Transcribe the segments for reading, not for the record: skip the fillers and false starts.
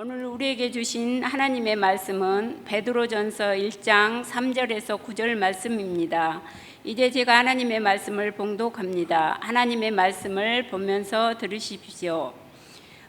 오늘 우리에게 주신 하나님의 말씀은 베드로전서 1장 3절에서 9절 말씀입니다. 이제 제가 하나님의 말씀을 봉독합니다. 하나님의 말씀을 보면서 들으십시오.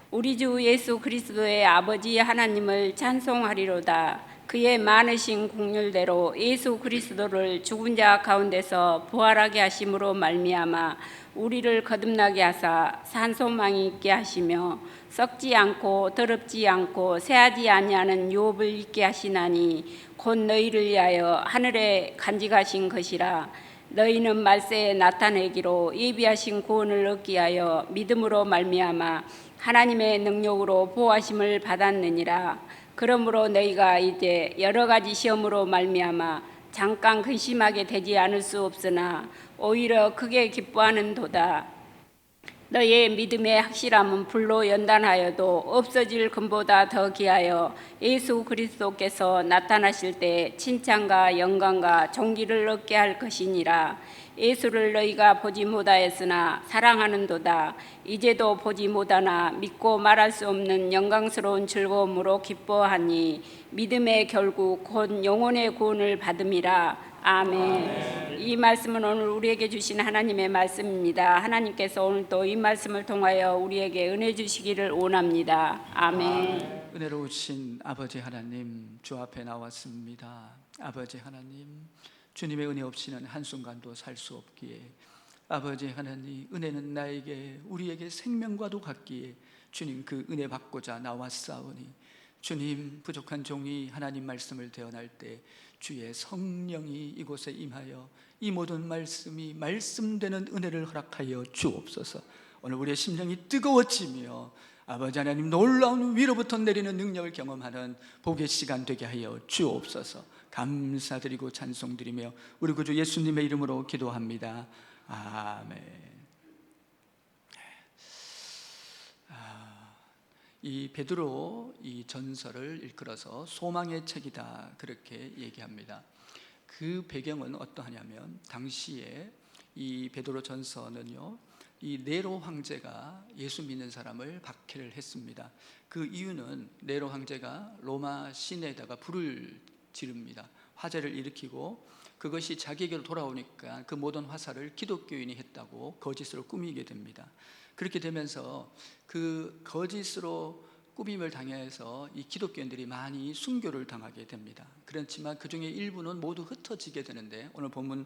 우리 주 예수 그리스도의 아버지 하나님을 찬송하리로다. 그의 많으신 긍휼대로 예수 그리스도를 죽은 자 가운데서 부활하게 하심으로 말미암아 우리를 거듭나게 하사 산소망이 있게 하시며 썩지 않고 더럽지 않고 새하지 아니하는 유업을 있게 하시나니 곧 너희를 위하여 하늘에 간직하신 것이라. 너희는 말세에 나타내기로 예비하신 구원을 얻기 위하여 믿음으로 말미암아 하나님의 능력으로 보호하심을 받았느니라. 그러므로 너희가 이제 여러 가지 시험으로 말미암아 잠깐 근심하게 되지 않을 수 없으나 오히려 크게 기뻐하는도다. 너희의 믿음의 확실함은 불로 연단하여도 없어질 금보다 더 귀하여 예수 그리스도께서 나타나실 때 칭찬과 영광과 존귀를 얻게 할 것이니라. 예수를 너희가 보지 못하였으나 사랑하는도다. 이제도 보지 못하나 믿고 말할 수 없는 영광스러운 즐거움으로 기뻐하니 믿음의 결국 곧 영혼의 구원을 받음이라. 아멘. 이 말씀은 오늘 우리에게 주신 하나님의 말씀입니다. 하나님께서 오늘 또 이 말씀을 통하여 우리에게 은혜 주시기를 원합니다. 아멘. 은혜로우신 아버지 하나님, 주 앞에 나왔습니다. 아버지 하나님, 주님의 은혜 없이는 한순간도 살 수 없기에 아버지 하나님, 은혜는 나에게 우리에게 생명과도 같기에 주님 그 은혜 받고자 나왔사오니 주님, 부족한 종이 하나님 말씀을 대언할 때 주의 성령이 이곳에 임하여 이 모든 말씀이 말씀되는 은혜를 허락하여 주옵소서. 오늘 우리의 심령이 뜨거워지며 아버지 하나님 놀라운 위로부터 내리는 능력을 경험하는 복의 시간 되게 하여 주옵소서. 감사드리고 찬송드리며 우리 구주 예수님의 이름으로 기도합니다. 아멘. 이 베드로 이 전설을 일컬어서 소망의 책이다 그렇게 얘기합니다. 그 배경은 어떠하냐면 당시에 이 베드로 전서는요, 이 네로 황제가 예수 믿는 사람을 박해를 했습니다. 그 이유는 네로 황제가 로마 시내에다가 불을 지릅니다. 화재를 일으키고 그것이 자기에게로 돌아오니까 그 모든 화살을 기독교인이 했다고 거짓으로 꾸미게 됩니다. 그렇게 되면서 그 거짓으로 꾸밈을 당해서 이 기독교인들이 많이 순교를 당하게 됩니다. 그렇지만 그 중에 일부는 모두 흩어지게 되는데 오늘 본문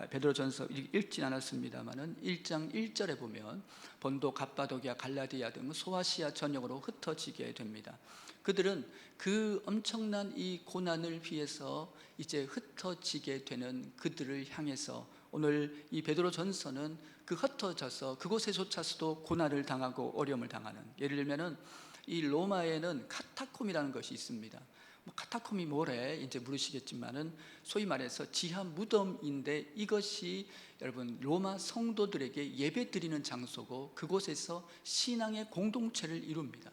베드로전서 읽진 않았습니다만은 1장 1절에 보면 본도, 갑바도기아, 갈라디아 등 소아시아 전역으로 흩어지게 됩니다. 그들은 그 엄청난 이 고난을 피해서 이제 흩어지게 되는 그들을 향해서 오늘 이 베드로전서는 그 흩어져서 그곳에조차도 고난을 당하고 어려움을 당하는, 예를 들면은 이 로마에는 카타콤이라는 것이 있습니다. 카타콤이 뭐래 이제 물으시겠지만은 소위 말해서 지하 무덤인데 이것이 여러분 로마 성도들에게 예배 드리는 장소고 그곳에서 신앙의 공동체를 이룹니다.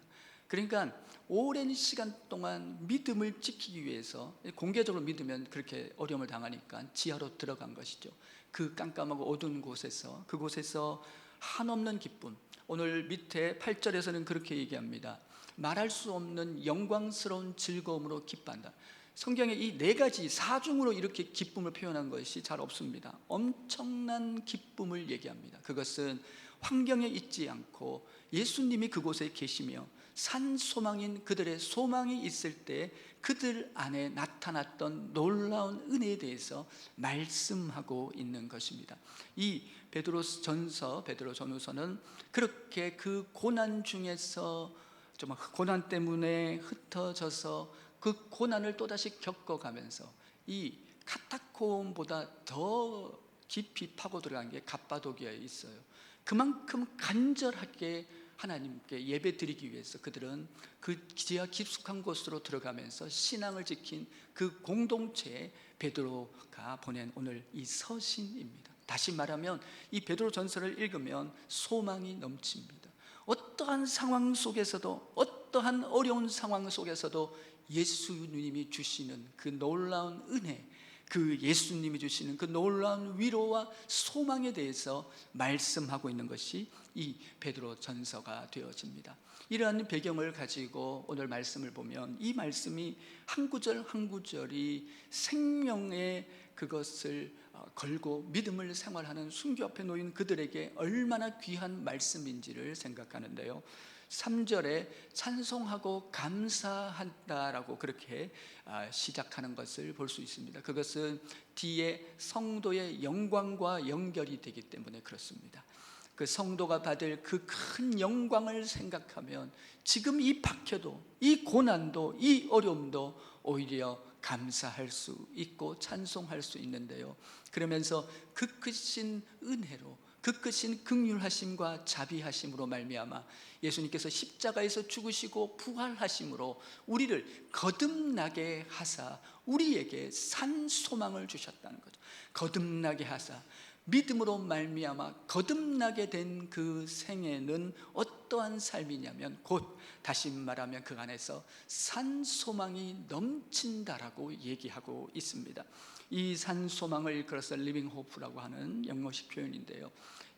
그러니까 오랜 시간 동안 믿음을 지키기 위해서, 공개적으로 믿으면 그렇게 어려움을 당하니까 지하로 들어간 것이죠. 그 깜깜하고 어두운 곳에서, 그곳에서 한없는 기쁨, 오늘 밑에 8절에서는 그렇게 얘기합니다. 말할 수 없는 영광스러운 즐거움으로 기뻐한다. 성경에 이 네 가지 사중으로 이렇게 기쁨을 표현한 것이 잘 없습니다. 엄청난 기쁨을 얘기합니다. 그것은 환경에 있지 않고 예수님이 그곳에 계시며 산 소망인 그들의 소망이 있을 때 그들 안에 나타났던 놀라운 은혜에 대해서 말씀하고 있는 것입니다. 이 베드로전서, 베드로전후서는 그렇게 그 고난 중에서 정말 고난 때문에 흩어져서 그 고난을 또다시 겪어가면서 이 카타콤보다 더 깊이 파고 들어간 게 갑바도기아에 있어요. 그만큼 간절하게 하나님께 예배 드리기 위해서 그들은 그 지하 깊숙한 곳으로 들어가면서 신앙을 지킨 그 공동체에 베드로가 보낸 오늘 이 서신입니다. 다시 말하면 이 베드로 전서를 읽으면 소망이 넘칩니다. 어떠한 상황 속에서도, 어떠한 어려운 상황 속에서도 예수님이 주시는 그 놀라운 은혜, 그 예수님이 주시는 그 놀라운 위로와 소망에 대해서 말씀하고 있는 것이 이 베드로 전서가 되어집니다. 이러한 배경을 가지고 오늘 말씀을 보면 이 말씀이 한 구절 한 구절이 생명의 그것을 걸고 믿음을 생활하는 순교 앞에 놓인 그들에게 얼마나 귀한 말씀인지를 생각하는데요. 3절에 찬송하고 감사한다라고 그렇게 시작하는 것을 볼 수 있습니다. 그것은 뒤에 성도의 영광과 연결이 되기 때문에 그렇습니다. 그 성도가 받을 그 큰 영광을 생각하면 지금 이 박해도, 이 고난도, 이 어려움도 오히려 감사할 수 있고 찬송할 수 있는데요. 그러면서 그 크신 은혜로, 그 크신 긍휼하심과 자비하심으로 말미암아 예수님께서 십자가에서 죽으시고 부활하심으로 우리를 거듭나게 하사 우리에게 산 소망을 주셨다는 거죠. 거듭나게 하사 믿음으로 말미암아 거듭나게 된 그 생애는 어떠한 삶이냐면 곧 다시 말하면 그 안에서 산 소망이 넘친다라고 얘기하고 있습니다. 이 산 소망을 일컬어서 리빙 호프라고 하는 영어식 표현인데요.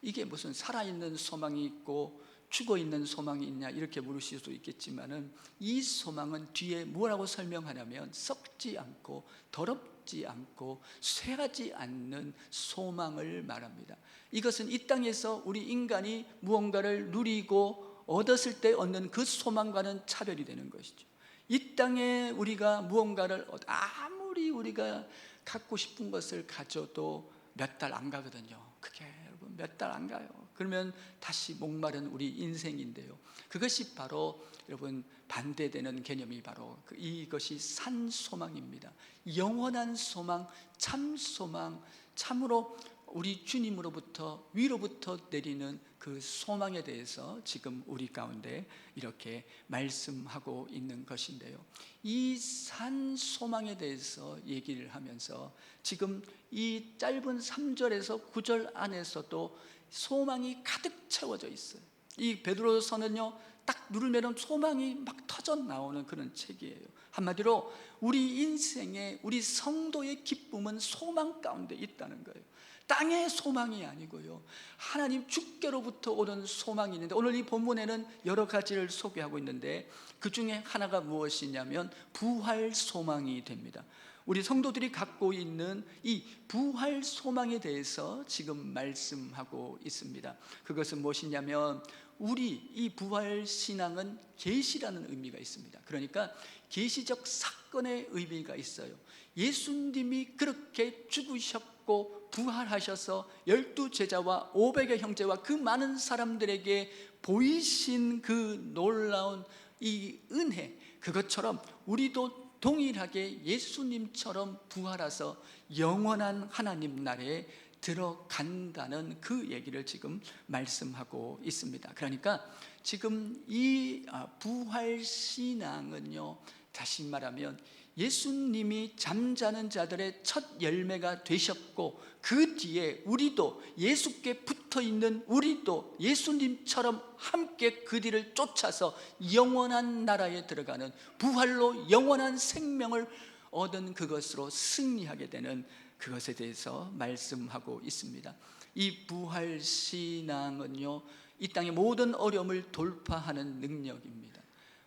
이게 무슨 살아있는 소망이 있고 죽어있는 소망이 있냐 이렇게 물으실 수 있겠지만은 이 소망은 뒤에 뭐라고 설명하냐면 썩지 않고 더럽지 않고 쇠하지 않는 소망을 말합니다. 이것은 이 땅에서 우리 인간이 무언가를 누리고 얻었을 때 얻는 그 소망과는 차별이 되는 것이죠. 이 땅에 우리가 무언가를 아무리 우리가 갖고 싶은 것을 가져도 몇 달 안 가거든요. 그게 여러분 몇 달 안 가요. 그러면 다시 목마른 우리 인생인데요. 그것이 바로 여러분 반대되는 개념이 바로 이것이 산 소망입니다. 영원한 소망, 참 소망, 참으로 우리 주님으로부터 위로부터 내리는 그 소망에 대해서 지금 우리 가운데 이렇게 말씀하고 있는 것인데요. 이 산 소망에 대해서 얘기를 하면서 지금 이 짧은 3절에서 9절 안에서도 소망이 가득 채워져 있어요. 이 베드로서는요, 딱 누르면 소망이 막 터져 나오는 그런 책이에요. 한마디로 우리 인생의 우리 성도의 기쁨은 소망 가운데 있다는 거예요. 땅의 소망이 아니고요, 하나님 주께로부터 오는 소망이 있는데, 오늘 이 본문에는 여러 가지를 소개하고 있는데 그 중에 하나가 무엇이냐면 부활 소망이 됩니다. 우리 성도들이 갖고 있는 이 부활 소망에 대해서 지금 말씀하고 있습니다. 그것은 무엇이냐면 우리 이 부활 신앙은 계시라는 의미가 있습니다. 그러니까 계시적 사건의 의미가 있어요. 예수님이 그렇게 죽으셨고 부활하셔서 12제자와 500의 형제와 그 많은 사람들에게 보이신 그 놀라운 이 은혜, 그것처럼 우리도 동일하게 예수님처럼 부활해서 영원한 하나님 나라에 들어간다는 그 얘기를 지금 말씀하고 있습니다. 그러니까 지금 이 부활신앙은요, 다시 말하면 예수님이 잠자는 자들의 첫 열매가 되셨고 그 뒤에 우리도 예수께 붙어있는 우리도 예수님처럼 함께 그 뒤를 쫓아서 영원한 나라에 들어가는, 부활로 영원한 생명을 얻은 그것으로 승리하게 되는 그것에 대해서 말씀하고 있습니다. 이 부활신앙은요, 이 땅의 모든 어려움을 돌파하는 능력입니다.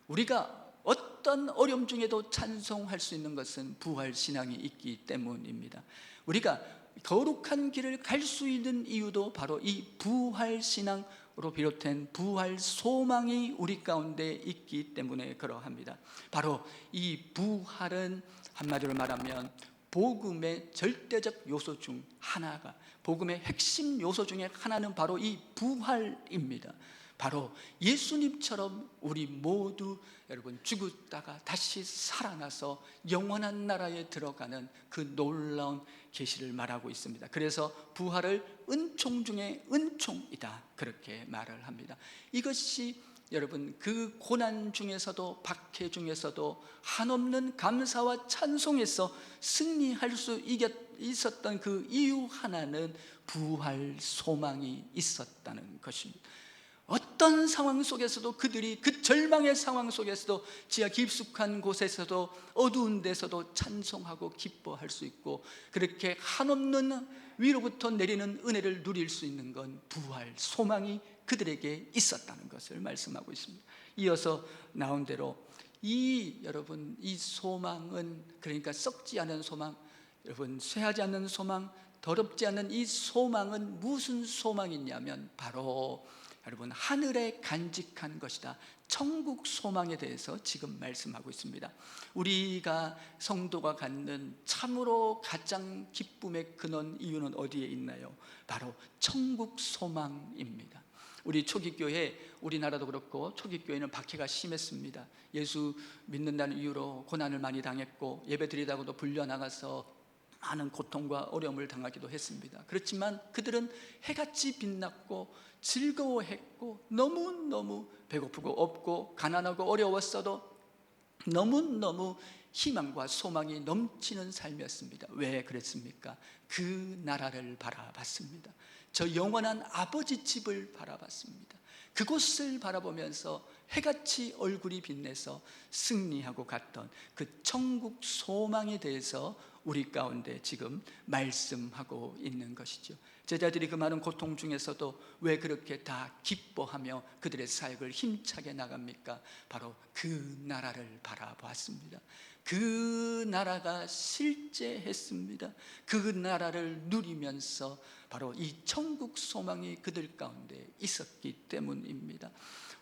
우리가 어떤 어려움 중에도 찬송할 수 있는 것은 부활신앙이 있기 때문입니다. 우리가 거룩한 길을 갈 수 있는 이유도 바로 이 부활신앙으로 비롯된 부활 소망이 우리 가운데 있기 때문에 그러합니다. 바로 이 부활은 한마디로 말하면 복음의 절대적 요소 중 하나가, 복음의 핵심 요소 중에 하나는 바로 이 부활입니다. 바로 예수님처럼 우리 모두 여러분 죽었다가 다시 살아나서 영원한 나라에 들어가는 그 놀라운 계시를 말하고 있습니다. 그래서 부활을 은총 중에 은총이다, 그렇게 말을 합니다. 이것이 여러분 그 고난 중에서도 박해 중에서도 한없는 감사와 찬송에서 승리할 수 있었던 그 이유 하나는 부활 소망이 있었다는 것입니다. 어떤 상황 속에서도 그들이 그 절망의 상황 속에서도 지하 깊숙한 곳에서도 어두운 데서도 찬송하고 기뻐할 수 있고, 그렇게 한없는 위로부터 내리는 은혜를 누릴 수 있는 건 부활, 소망이 그들에게 있었다는 것을 말씀하고 있습니다. 이어서 나온 대로 여러분, 이 소망은, 그러니까 썩지 않은 소망, 여러분 쇠하지 않는 소망, 더럽지 않은 이 소망은 무슨 소망이냐면 바로 여러분 하늘에 간직한 것이다. 천국 소망에 대해서 지금 말씀하고 있습니다. 우리가 성도가 갖는 참으로 가장 기쁨의 근원, 이유는 어디에 있나요? 바로 천국 소망입니다. 우리 초기교회, 우리나라도 그렇고 초기교회는 박해가 심했습니다. 예수 믿는다는 이유로 고난을 많이 당했고, 예배드리다가도 불려나가서 많은 고통과 어려움을 당하기도 했습니다. 그렇지만 그들은 해같이 빛났고 즐거워했고, 너무너무 배고프고 없고 가난하고 어려웠어도 너무너무 희망과 소망이 넘치는 삶이었습니다. 왜 그랬습니까? 그 나라를 바라봤습니다. 저 영원한 아버지 집을 바라봤습니다. 그곳을 바라보면서 해같이 얼굴이 빛내서 승리하고 갔던 그 천국 소망에 대해서 우리 가운데 지금 말씀하고 있는 것이죠. 제자들이 그 많은 고통 중에서도 왜 그렇게 다 기뻐하며 그들의 사역을 힘차게 나갑니까? 바로 그 나라를 바라보았습니다. 그 나라가 실제했습니다. 그 나라를 누리면서 바로 이 천국 소망이 그들 가운데 있었기 때문입니다.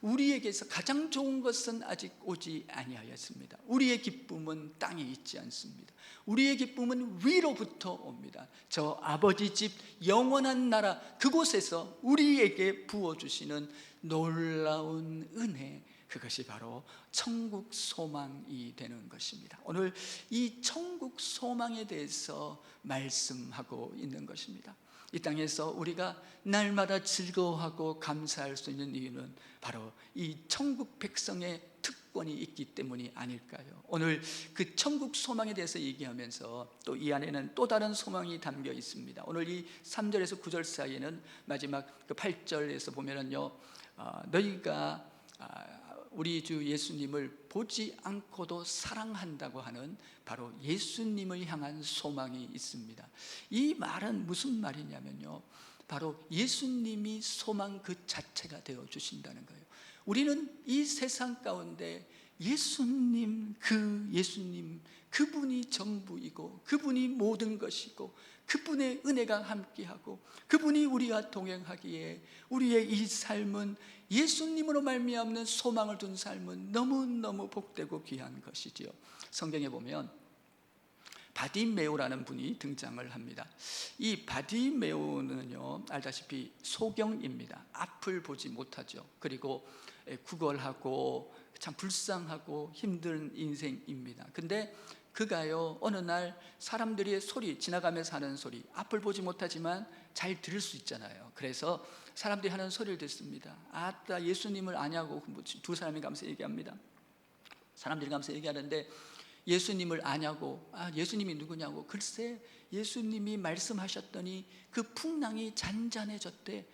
우리에게서 가장 좋은 것은 아직 오지 아니하였습니다. 우리의 기쁨은 땅에 있지 않습니다. 우리의 기쁨은 위로부터 옵니다. 저 아버지 집 영원한 나라, 그곳에서 우리에게 부어주시는 놀라운 은혜, 그것이 바로 천국 소망이 되는 것입니다. 오늘 이 천국 소망에 대해서 말씀하고 있는 것입니다. 이 땅에서 우리가 날마다 즐거워하고 감사할 수 있는 이유는 바로 이 천국 백성의 특권이 있기 때문이 아닐까요? 오늘 그 천국 소망에 대해서 얘기하면서 또 이 안에는 또 다른 소망이 담겨 있습니다. 오늘 이 3절에서 9절 사이에는 마지막 그 8절에서 보면은요, 너희가 우리 주 예수님을 보지 않고도 사랑한다고 하는 바로 예수님을 향한 소망이 있습니다. 이 말은 무슨 말이냐면요, 바로 예수님이 소망 그 자체가 되어 주신다는 거예요. 우리는 이 세상 가운데 예수님, 그 예수님, 그분이 전부이고 그분이 모든 것이고 그분의 은혜가 함께하고 그분이 우리와 동행하기에 우리의 이 삶은 예수님으로 말미암는 소망을 둔 삶은 너무너무 복되고 귀한 것이지요. 성경에 보면 바디메오라는 분이 등장을 합니다. 이 바디메오는요, 알다시피 소경입니다. 앞을 보지 못하죠. 그리고 구걸하고 참 불쌍하고 힘든 인생입니다. 근데 그가요, 어느 날 사람들의 소리, 지나가면서 하는 소리, 앞을 보지 못하지만 잘 들을 수 있잖아요. 그래서 사람들이 하는 소리를 듣습니다. 아따, 예수님을 아냐고 두 사람이 가면서 얘기합니다. 사람들이 가면서 얘기하는데 예수님을 아냐고, 예수님이 누구냐고, 글쎄 예수님이 말씀하셨더니 그 풍랑이 잔잔해졌대.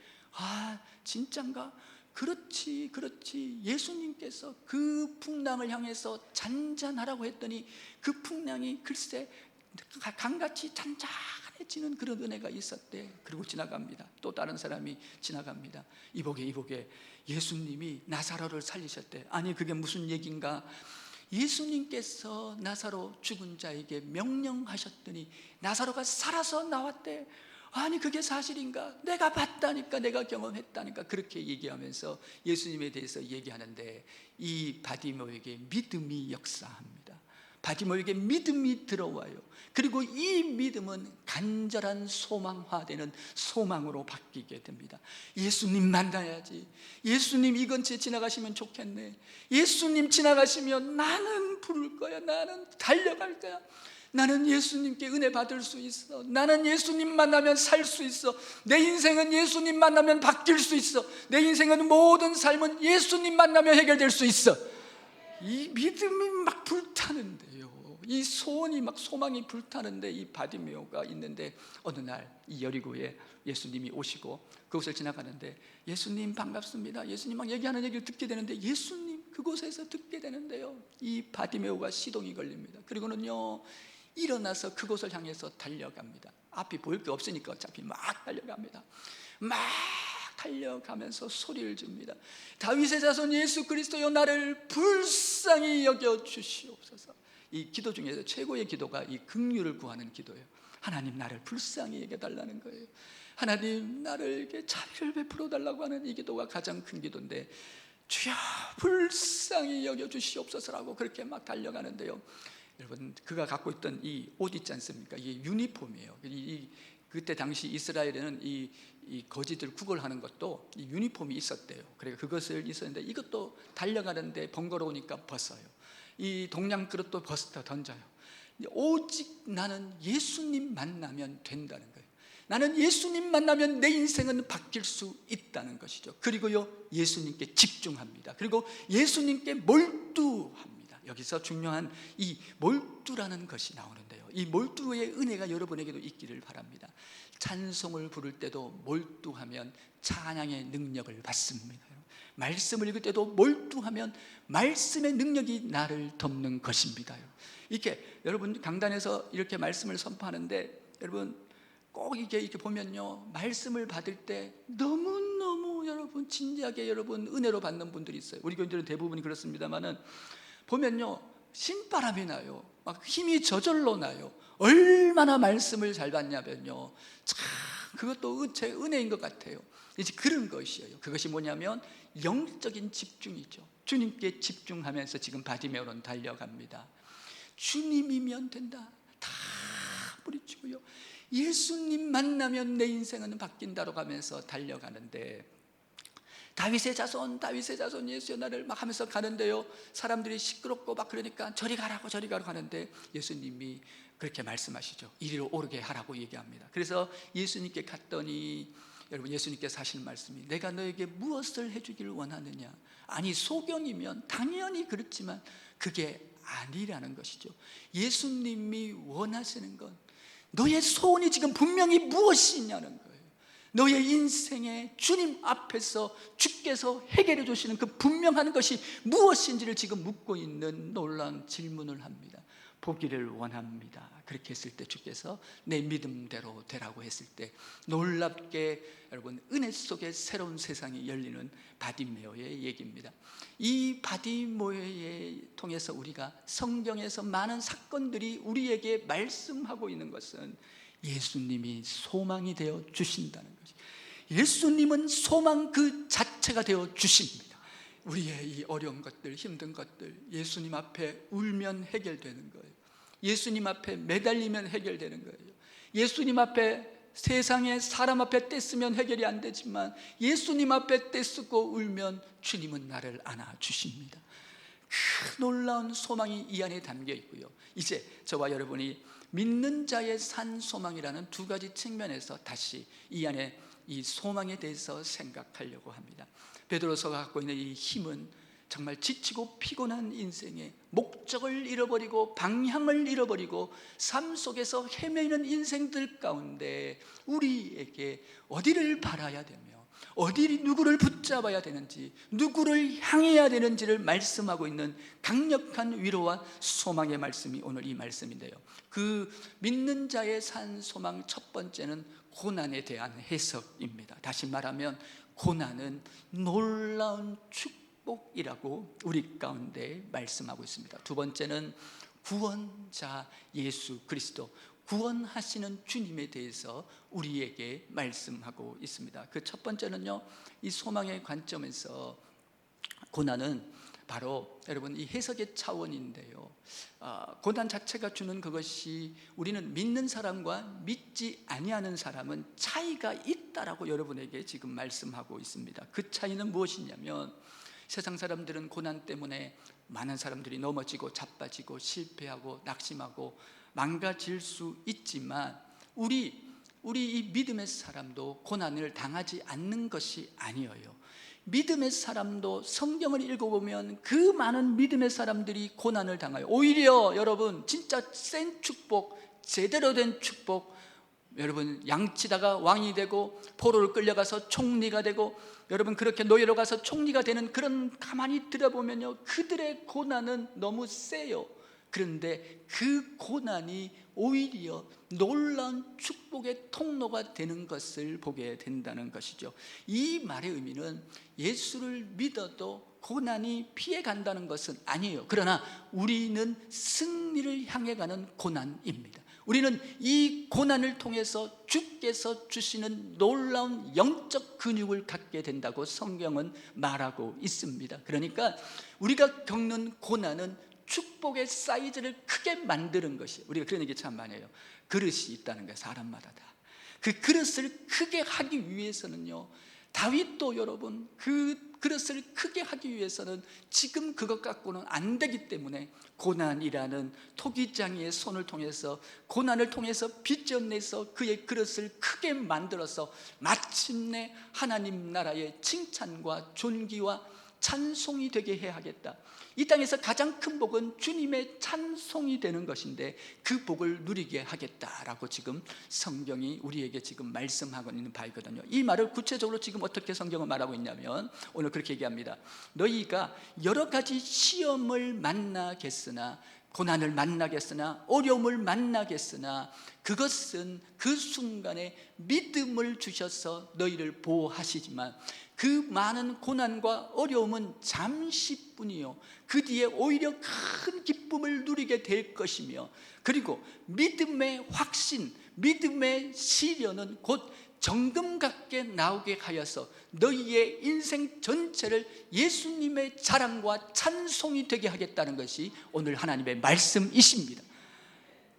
진짠가? 그렇지, 예수님께서 그 풍랑을 향해서 잔잔하라고 했더니 그 풍랑이 글쎄 강같이 잔잔해지는 그런 은혜가 있었대. 그리고 지나갑니다. 또 다른 사람이 지나갑니다. 이보게 예수님이 나사로를 살리셨대. 아니, 그게 무슨 얘긴가? 예수님께서 나사로 죽은 자에게 명령하셨더니 나사로가 살아서 나왔대. 아니, 그게 사실인가? 내가 봤다니까, 내가 경험했다니까. 그렇게 얘기하면서 예수님에 대해서 얘기하는데 이 바디메오에게 믿음이 역사합니다. 바디메오에게 믿음이 들어와요. 그리고 이 믿음은 간절한 소망화되는 소망으로 바뀌게 됩니다. 예수님 만나야지. 예수님 이 근처에 지나가시면 좋겠네. 예수님 지나가시면 나는 부를 거야. 나는 달려갈 거야. 나는 예수님께 은혜 받을 수 있어. 나는 예수님 만나면 살 수 있어. 내 인생은 예수님 만나면 바뀔 수 있어. 내 인생은 모든 삶은 예수님 만나면 해결될 수 있어. 이 믿음이 막 불타는데요, 이 소원이 막 소망이 불타는데 이 바디메오가 있는데 어느 날 이 여리고에 예수님이 오시고 그곳을 지나가는데 예수님 반갑습니다, 예수님 막 얘기하는 얘기를 듣게 되는데 예수님 그곳에서 듣게 되는데요, 이 바디메오가 시동이 걸립니다. 그리고는요 일어나서 그곳을 향해서 달려갑니다. 앞이 보일 게 없으니까 어차피 막 달려갑니다. 막 달려가면서 소리를 줍니다. 다윗의 자손 예수 그리스도여, 나를 불쌍히 여겨 주시옵소서. 이 기도 중에서 최고의 기도가 이 긍휼을 구하는 기도예요. 하나님, 나를 불쌍히 여겨달라는 거예요. 하나님, 나를 이렇게 자비를 베풀어 달라고 하는 이 기도가 가장 큰 기도인데, 주여 불쌍히 여겨 주시옵소서라고 그렇게 막 달려가는데요, 여러분 그가 갖고 있던 이 옷 있지 않습니까? 이게 유니폼이에요. 그때 당시 이스라엘에는 이 거지들 구걸하는 것도 이 유니폼이 있었대요. 그래서 그것을 있었는데 이것도 달려가는데 번거로우니까 벗어요. 이 동양 그릇도 벗어 던져요. 오직 나는 예수님 만나면 된다는 거예요. 나는 예수님 만나면 내 인생은 바뀔 수 있다는 것이죠. 그리고요 예수님께 집중합니다. 그리고 예수님께 몰두합니다. 여기서 중요한 이 몰두라는 것이 나오는데요, 이 몰두의 은혜가 여러분에게도 있기를 바랍니다. 찬송을 부를 때도 몰두하면 찬양의 능력을 받습니다. 말씀을 읽을 때도 몰두하면 말씀의 능력이 나를 덮는 것입니다. 이렇게 여러분 강단에서 이렇게 말씀을 선포하는데, 여러분 꼭 이렇게 보면요, 말씀을 받을 때 너무너무 여러분 진지하게 여러분 은혜로 받는 분들이 있어요. 우리 교인들은 대부분이 그렇습니다만은 보면요 신바람이 나요. 막 힘이 저절로 나요. 얼마나 말씀을 잘 받냐면요, 참 그것도 제 은혜인 것 같아요. 이제 그런 것이에요. 그것이 뭐냐면 영적인 집중이죠. 주님께 집중하면서 지금 바디메오는 달려갑니다. 주님이면 된다, 다 뿌리치고요, 예수님 만나면 내 인생은 바뀐다고 하면서 달려가는데, 다윗의 자손 예수여 나를 막 하면서 가는데요, 사람들이 시끄럽고 막 그러니까 저리 가라고 하는데 예수님이 그렇게 말씀하시죠. 이리로 오르게 하라고 얘기합니다. 그래서 예수님께 갔더니 여러분 예수님께서 하시는 말씀이, 내가 너에게 무엇을 해주기를 원하느냐. 아니 소경이면 당연히 그렇지만 그게 아니라는 것이죠. 예수님이 원하시는 건 너의 소원이 지금 분명히 무엇이냐는 거예요. 너의 인생에 주님 앞에서 주께서 해결해 주시는 그 분명한 것이 무엇인지를 지금 묻고 있는 놀라운 질문을 합니다. 보기를 원합니다. 그렇게 했을 때 주께서 내 믿음대로 되라고 했을 때 놀랍게 여러분 은혜 속에 새로운 세상이 열리는 바디메오의 얘기입니다. 이 바디메오에 통해서 우리가 성경에서 많은 사건들이 우리에게 말씀하고 있는 것은 예수님이 소망이 되어 주신다는 것이, 예수님은 소망 그 자체가 되어 주십니다. 우리의 이 어려운 것들, 힘든 것들 예수님 앞에 울면 해결되는 거예요. 예수님 앞에 매달리면 해결되는 거예요. 예수님 앞에, 세상에 사람 앞에 떼쓰면 해결이 안 되지만 예수님 앞에 떼쓰고 울면 주님은 나를 안아주십니다. 그 놀라운 소망이 이 안에 담겨 있고요, 이제 저와 여러분이 믿는 자의 산 소망이라는 두 가지 측면에서 다시 이 안에 이 소망에 대해서 생각하려고 합니다. 베드로서가 갖고 있는 이 힘은 정말 지치고 피곤한 인생에 목적을 잃어버리고 방향을 잃어버리고 삶 속에서 헤매는 인생들 가운데 우리에게 어디를 바라야 되며 누구를 붙잡아야 되는지, 누구를 향해야 되는지를 말씀하고 있는 강력한 위로와 소망의 말씀이 오늘 이 말씀인데요, 그 믿는 자의 산 소망 첫 번째는 고난에 대한 해석입니다. 다시 말하면 고난은 놀라운 축복이라고 우리 가운데 말씀하고 있습니다. 두 번째는 구원자 예수 그리스도, 구원하시는 주님에 대해서 우리에게 말씀하고 있습니다. 그 첫 번째는요, 이 소망의 관점에서 고난은 바로 여러분 이 해석의 차원인데요, 고난 자체가 주는 그것이 우리는 믿는 사람과 믿지 아니하는 사람은 차이가 있다라고 여러분에게 지금 말씀하고 있습니다. 그 차이는 무엇이냐면, 세상 사람들은 고난 때문에 많은 사람들이 넘어지고 자빠지고 실패하고 낙심하고 망가질 수 있지만 우리 이 믿음의 사람도 고난을 당하지 않는 것이 아니에요. 믿음의 사람도 성경을 읽어보면 그 많은 믿음의 사람들이 고난을 당해요. 오히려 여러분 진짜 센 축복, 제대로 된 축복, 여러분 양치다가 왕이 되고 포로를 끌려가서 총리가 되고 여러분 그렇게 노예로 가서 총리가 되는 그런, 가만히 들어보면요 그들의 고난은 너무 세요. 그런데 그 고난이 오히려 놀라운 축복의 통로가 되는 것을 보게 된다는 것이죠. 이 말의 의미는 예수를 믿어도 고난이 피해간다는 것은 아니에요. 그러나 우리는 승리를 향해 가는 고난입니다. 우리는 이 고난을 통해서 주께서 주시는 놀라운 영적 근육을 갖게 된다고 성경은 말하고 있습니다. 그러니까 우리가 겪는 고난은 축복의 사이즈를 크게 만드는 것이, 우리가 그런 얘기 참 많이 해요. 그릇이 있다는 거예요. 사람마다 다. 그 그릇을 크게 하기 위해서는요, 다윗도 여러분 그 그릇을 크게 하기 위해서는 지금 그것 갖고는 안 되기 때문에 고난이라는 토기장이의 손을 통해서, 고난을 통해서 빚어내서 그의 그릇을 크게 만들어서 마침내 하나님 나라의 칭찬과 존귀와 찬송이 되게 해야 하겠다. 이 땅에서 가장 큰 복은 주님의 찬송이 되는 것인데 그 복을 누리게 하겠다라고 지금 성경이 우리에게 지금 말씀하고 있는 바이거든요. 이 말을 구체적으로 지금 어떻게 성경은 말하고 있냐면 오늘 그렇게 얘기합니다. 너희가 여러 가지 시험을 만나겠으나, 고난을 만나겠으나, 어려움을 만나겠으나 그것은 그 순간에 믿음을 주셔서 너희를 보호하시지만 그 많은 고난과 어려움은 잠시뿐이요 그 뒤에 오히려 큰 기쁨을 누리게 될 것이며, 그리고 믿음의 확신, 믿음의 시련은 곧 정금 같게 나오게 하여서 너희의 인생 전체를 예수님의 자랑과 찬송이 되게 하겠다는 것이 오늘 하나님의 말씀이십니다.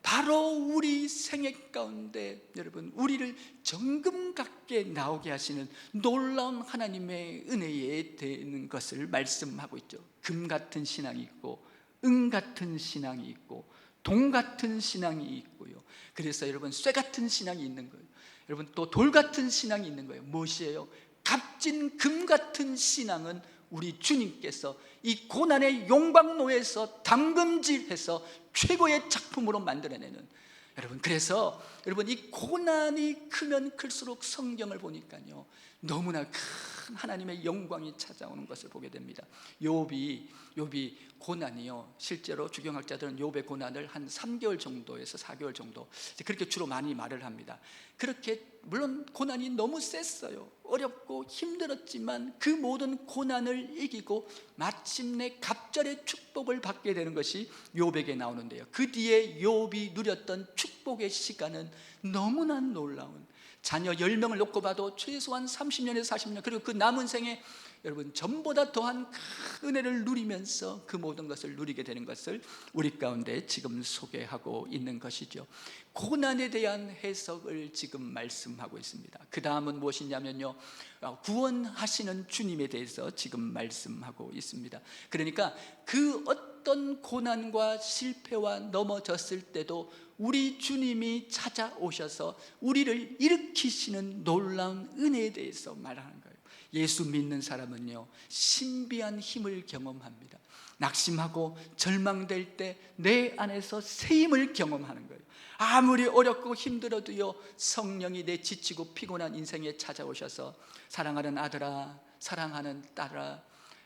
바로 우리 생애 가운데 여러분 우리를 정금 같게 나오게 하시는 놀라운 하나님의 은혜에 대한 것을 말씀하고 있죠. 금 같은 신앙이 있고 은 같은 신앙이 있고 동 같은 신앙이 있고요. 그래서 여러분 쇠 같은 신앙이 있는 거예요. 여러분 또 돌 같은 신앙이 있는 거예요. 무엇이에요? 값진 금 같은 신앙은 우리 주님께서 이 고난의 용광로에서 담금질해서 최고의 작품으로 만들어내는, 여러분 그래서 여러분 이 고난이 크면 클수록 성경을 보니까요 너무나 큰 하나님의 영광이 찾아오는 것을 보게 됩니다. 욥이 고난이요, 실제로 주경학자들은 욥의 고난을 한 3개월 정도에서 4개월 정도 그렇게 주로 많이 말을 합니다. 그렇게 물론 고난이 너무 셌어요. 어렵고 힘들었지만 그 모든 고난을 이기고 마침내 갑절의 축복을 받게 되는 것이 욥에게 나오는데요, 그 뒤에 욥이 누렸던 축복의 시간은 너무나 놀라운, 자녀 10명을 놓고 봐도 최소한 30년에서 40년, 그리고 그 남은 생에 여러분 전보다 더한 큰 은혜를 누리면서 그 모든 것을 누리게 되는 것을 우리 가운데 지금 소개하고 있는 것이죠. 고난에 대한 해석을 지금 말씀하고 있습니다. 그 다음은 무엇이냐면요, 구원하시는 주님에 대해서 지금 말씀하고 있습니다. 그러니까 그 어떤 고난과 실패와 넘어졌을 때도 우리 주님이 찾아오셔서 우리를 일으키시는 놀라운 은혜에 대해서 말하는 거예요. 예수 믿는 사람은요 신비한 힘을 경험합니다. 낙심하고 절망될 때 내 안에서 새 힘을 경험하는 거예요. 아무리 어렵고 힘들어도요 성령이 내 지치고 피곤한 인생에 찾아오셔서 사랑하는 아들아, 사랑하는 딸아,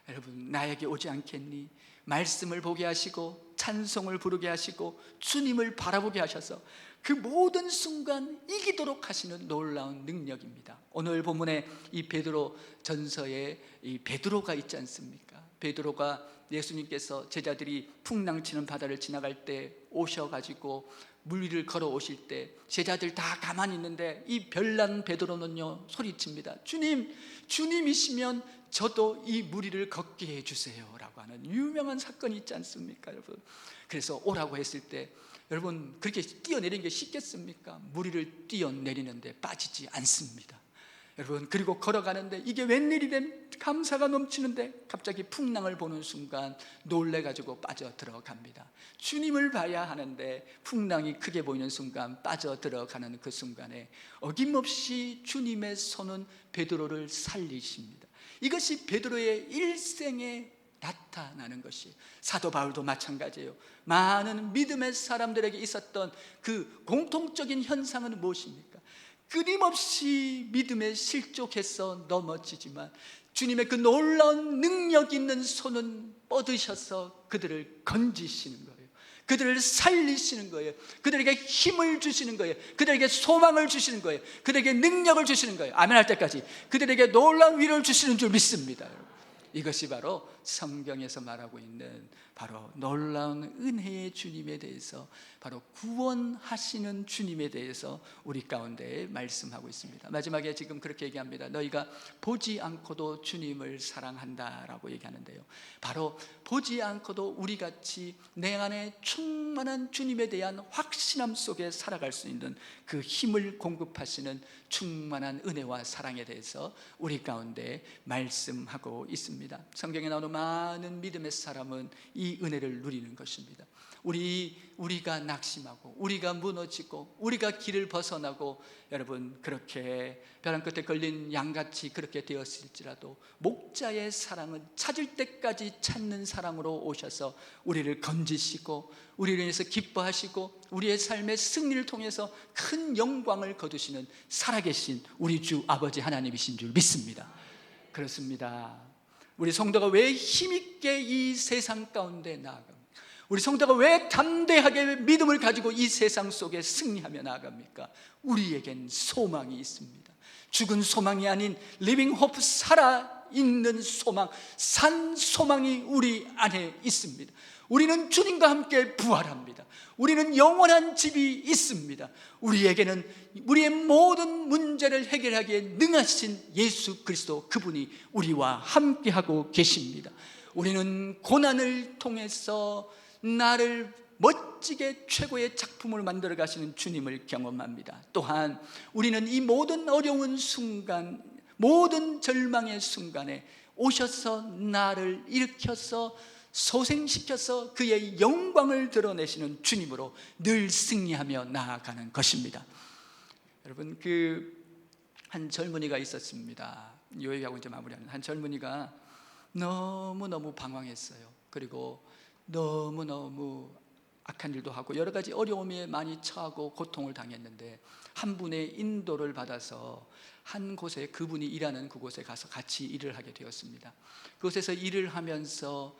여러분 나에게 오지 않겠니? 말씀을 보게 하시고 찬송을 부르게 하시고 주님을 바라보게 하셔서 그 모든 순간 이기도록 하시는 놀라운 능력입니다. 오늘 본문에 이 베드로 전서에 이 베드로가 있지 않습니까? 베드로가 예수님께서 제자들이 풍랑치는 바다를 지나갈 때 오셔가지고 물 위를 걸어 오실 때 제자들 다 가만히 있는데 이 별난 베드로는요 소리칩니다. 주님, 주님이시면 저도 이 물 위를 걷게 해주세요 라고 하는 유명한 사건이 있지 않습니까 여러분? 그래서 오라고 했을 때 여러분 그렇게 뛰어내리는 게 쉽겠습니까? 물 위를 뛰어내리는데 빠지지 않습니다 여러분. 그리고 걸어가는데 이게 웬일이든 감사가 넘치는데 갑자기 풍랑을 보는 순간 놀래가지고 빠져 들어갑니다. 주님을 봐야 하는데 풍랑이 크게 보이는 순간 빠져 들어가는 그 순간에 어김없이 주님의 손은 베드로를 살리십니다. 이것이 베드로의 일생에 나타나는 것이, 사도 바울도 마찬가지예요. 많은 믿음의 사람들에게 있었던 그 공통적인 현상은 무엇입니까? 끊임없이 믿음에 실족해서 넘어지지만 주님의 그 놀라운 능력 있는 손은 뻗으셔서 그들을 건지시는 거예요. 그들을 살리시는 거예요. 그들에게 힘을 주시는 거예요. 그들에게 소망을 주시는 거예요. 그들에게 능력을 주시는 거예요. 아멘 할 때까지 그들에게 놀라운 위로를 주시는 줄 믿습니다. 여러분. 이것이 바로 성경에서 말하고 있는 바로 놀라운 은혜의 주님에 대해서, 바로 구원하시는 주님에 대해서 우리 가운데 말씀하고 있습니다. 마지막에 지금 그렇게 얘기합니다. 너희가 보지 않고도 주님을 사랑한다라고 얘기하는데요, 바로 보지 않고도 우리같이 내 안에 충만한 주님에 대한 확신함 속에 살아갈 수 있는 그 힘을 공급하시는 충만한 은혜와 사랑에 대해서 우리 가운데 말씀하고 있습니다. 성경에 나오는 많은 믿음의 사람은 이 은혜를 누리는 것입니다. 우리가 낙심하고 우리가 무너지고 우리가 길을 벗어나고, 여러분 그렇게 벼랑 끝에 걸린 양같이 그렇게 되었을지라도 목자의 사랑은 찾을 때까지 찾는 사랑으로 오셔서 우리를 건지시고 우리를 위해서 기뻐하시고 우리의 삶의 승리를 통해서 큰 영광을 거두시는 살아계신 우리 주 아버지 하나님이신 줄 믿습니다. 그렇습니다. 우리 성도가 왜 힘있게 이 세상 가운데 나아갑니까? 우리 성도가 왜 담대하게 믿음을 가지고 이 세상 속에 승리하며 나아갑니까? 우리에겐 소망이 있습니다. 죽은 소망이 아닌 리빙 호프, 살아있는 소망, 산 소망이 우리 안에 있습니다. 우리는 주님과 함께 부활합니다. 우리는 영원한 집이 있습니다. 우리에게는 우리의 모든 문제를 해결하기에 능하신 예수 그리스도, 그분이 우리와 함께하고 계십니다. 우리는 고난을 통해서 나를 멋지게 최고의 작품을 만들어 가시는 주님을 경험합니다. 또한 우리는 이 모든 어려운 순간, 모든 절망의 순간에 오셔서 나를 일으켜서 소생시켜서 그의 영광을 드러내시는 주님으로 늘 승리하며 나아가는 것입니다. 여러분, 한 젊은이가 있었습니다. 요 얘기하고 이제 마무리하는, 한 젊은이가 너무너무 방황했어요. 그리고 너무너무 악한 일도 하고 여러 가지 어려움에 많이 처하고 고통을 당했는데, 한 분의 인도를 받아서 한 곳에, 그분이 일하는 그곳에 가서 같이 일을 하게 되었습니다. 그곳에서 일을 하면서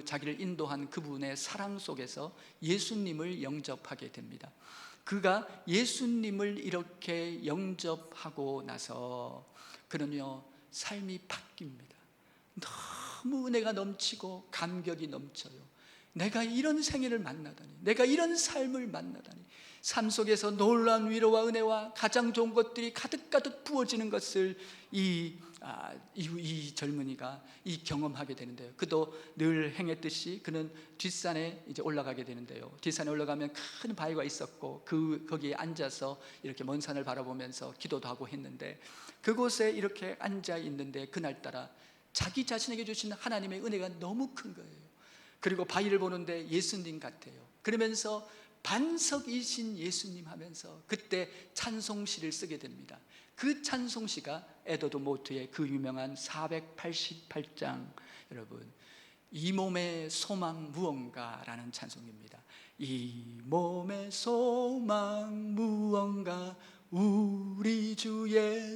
자기를 인도한 그분의 사랑 속에서 예수님을 영접하게 됩니다. 그가 예수님을 이렇게 영접하고 나서 그는요, 삶이 바뀝니다. 너무 은혜가 넘치고 감격이 넘쳐요. 내가 이런 생애를 만나다니, 내가 이런 삶을 만나다니, 삶 속에서 놀라운 위로와 은혜와 가장 좋은 것들이 가득가득 부어지는 것을 이 젊은이가 경험하게 되는데요. 그도 늘 행했듯이 그는 뒷산에 이제 올라가게 되는데요. 뒷산에 올라가면 큰 바위가 있었고 거기에 앉아서 이렇게 먼 산을 바라보면서 기도도 하고 했는데, 그곳에 이렇게 앉아 있는데 그날따라 자기 자신에게 주신 하나님의 은혜가 너무 큰 거예요. 그리고 바위를 보는데 예수님 같아요. 그러면서 반석이신 예수님 하면서 그때 찬송시를 쓰게 됩니다. 그 찬송시가 에드워드 모트의 그 유명한 488장, 여러분, 이 몸의 소망 무언가라는 찬송입니다. 이 몸의 소망 무언가 우리 주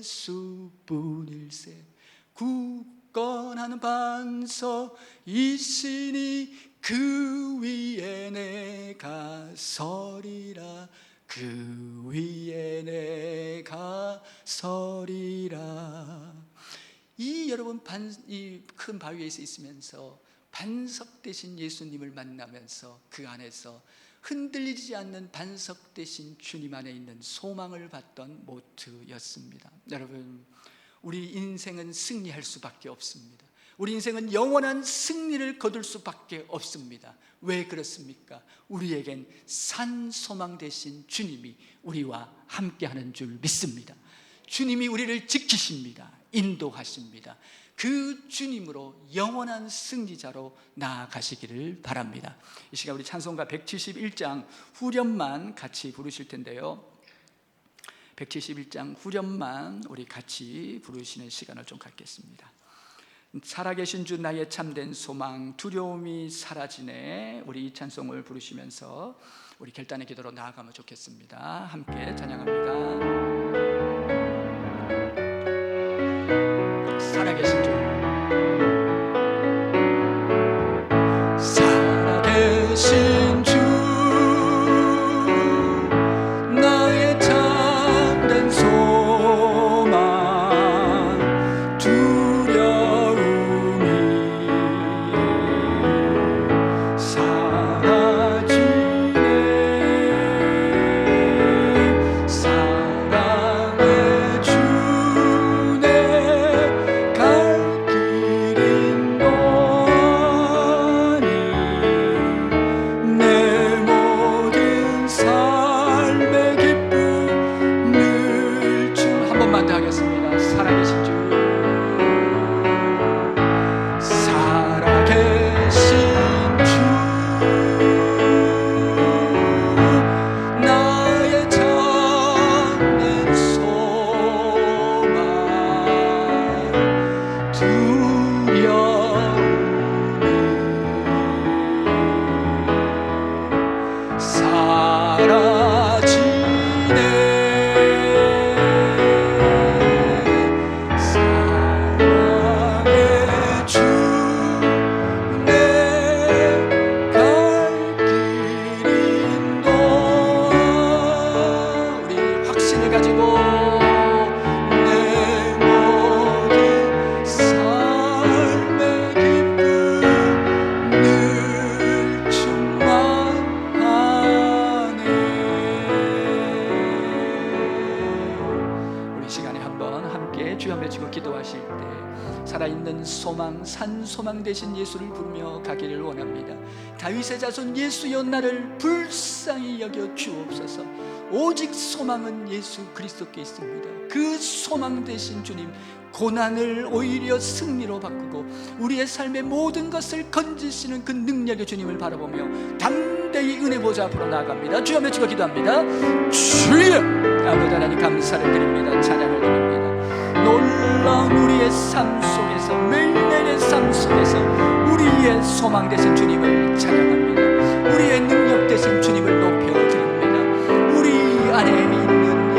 예수뿐일세, 굳건한 반석 있으니 그 위에 내가 서리라, 그 위에 내가 서리라. 여러분, 이 큰 바위에 있으면서 반석 되신 예수님을 만나면서 그 안에서 흔들리지 않는 반석 되신 주님 안에 있는 소망을 받던 모트였습니다. 여러분, 우리 인생은 승리할 수밖에 없습니다. 우리 인생은 영원한 승리를 거둘 수밖에 없습니다. 왜 그렇습니까? 우리에겐 산 소망 되신 주님이 우리와 함께하는 줄 믿습니다. 주님이 우리를 지키십니다. 인도하십니다. 그 주님으로 영원한 승리자로 나아가시기를 바랍니다. 이 시간 우리 찬송가 171장 후렴만 같이 부르실 텐데요, 171장 후렴만 우리 같이 부르시는 시간을 좀 갖겠습니다. 살아계신 주 나의 참된 소망, 두려움이 사라지네. 우리 이 찬송을 부르시면서 우리 결단의 기도로 나아가면 좋겠습니다. 함께 찬양합니다. 살아계신 주, 살아계신 주 나의 참된 소망, 두려움이 사라지네. 사랑의 주네 갈 길인 너니 내 모든 삶의 기쁨 늘 주. 한 번만 더 하겠습니다. 살아계신 주, 살아계신 주 나의 참된 소망, 두려움이 사라지네. 사랑의 주 내 갈 길인 너. 우리 확신을 가지고 내 모든 삶의 기쁨 늘 충만하네. 우리 시간에 한번 함께 주여 외치고 기도하실 때 살아있는 소망, 산 소망 되신 예수를 부르며 가기를 원합니다. 다윗의 자손 예수여 나를 불쌍히 여겨 주옵소서. 오직 소망은 예수 그리스도께 있습니다. 그 소망 되신 주님, 고난을 오히려 승리로 바꾸고 우리의 삶의 모든 것을 건지시는 그 능력의 주님을 바라보며 담대히 은혜 보좌 앞으로 나아갑니다. 주여 외치고 기도합니다. 주여 아버지 하나님 감사를 드립니다. 찬양을 드립니다. 놀라운 우리의 삶 속에서, 매일매일의 삶 속에서 우리의 소망 되신 주님을 찬양합니다. 우리의 능력 되신 주님을 높여드립니다. 우리 안에 있는 이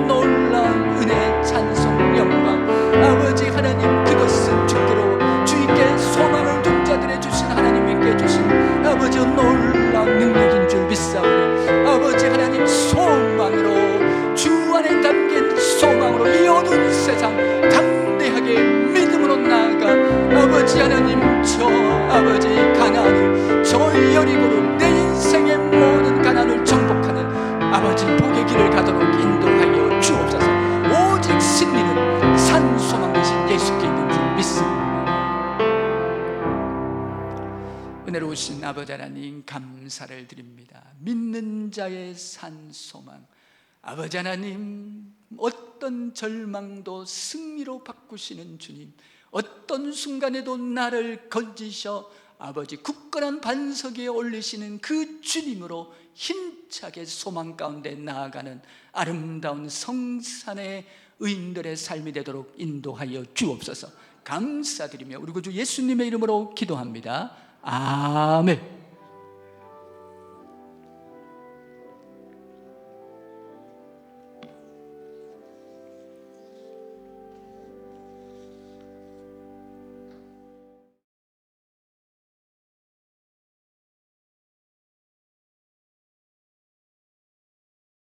놀라운 은혜, 찬송, 영광, 아버지 하나님, 그것은 주께로 주님께 소망을 둔 자들의 주신 하나님께 주신 아버지 놀라운 능력인 줄 믿사오니 아버지 하나님, 소망으로, 주 안에 담긴 소망으로 이 어두운 세상 담대하게 믿음으로 나아가 아버지 하나님, 저 아버지 가나안을, 저 여리고를, 내 인생의 모든 가난을 정복하는 아버지 복의 길을 가도록 인도하여 주옵소서. 오직 승리는 산 소망 되신 예수께 있는 줄 믿습니다. 은혜로우신 아버지 하나님 감사를 드립니다. 믿는 자의 산 소망, 아버지 하나님, 어떤 절망도 승리로 바꾸시는 주님, 어떤 순간에도 나를 건지셔 아버지 굳건한 반석 위에 올리시는 그 주님으로 힘차게 소망 가운데 나아가는 아름다운 성산의 의인들의 삶이 되도록 인도하여 주옵소서. 감사드리며 우리 구주 예수님의 이름으로 기도합니다. 아멘.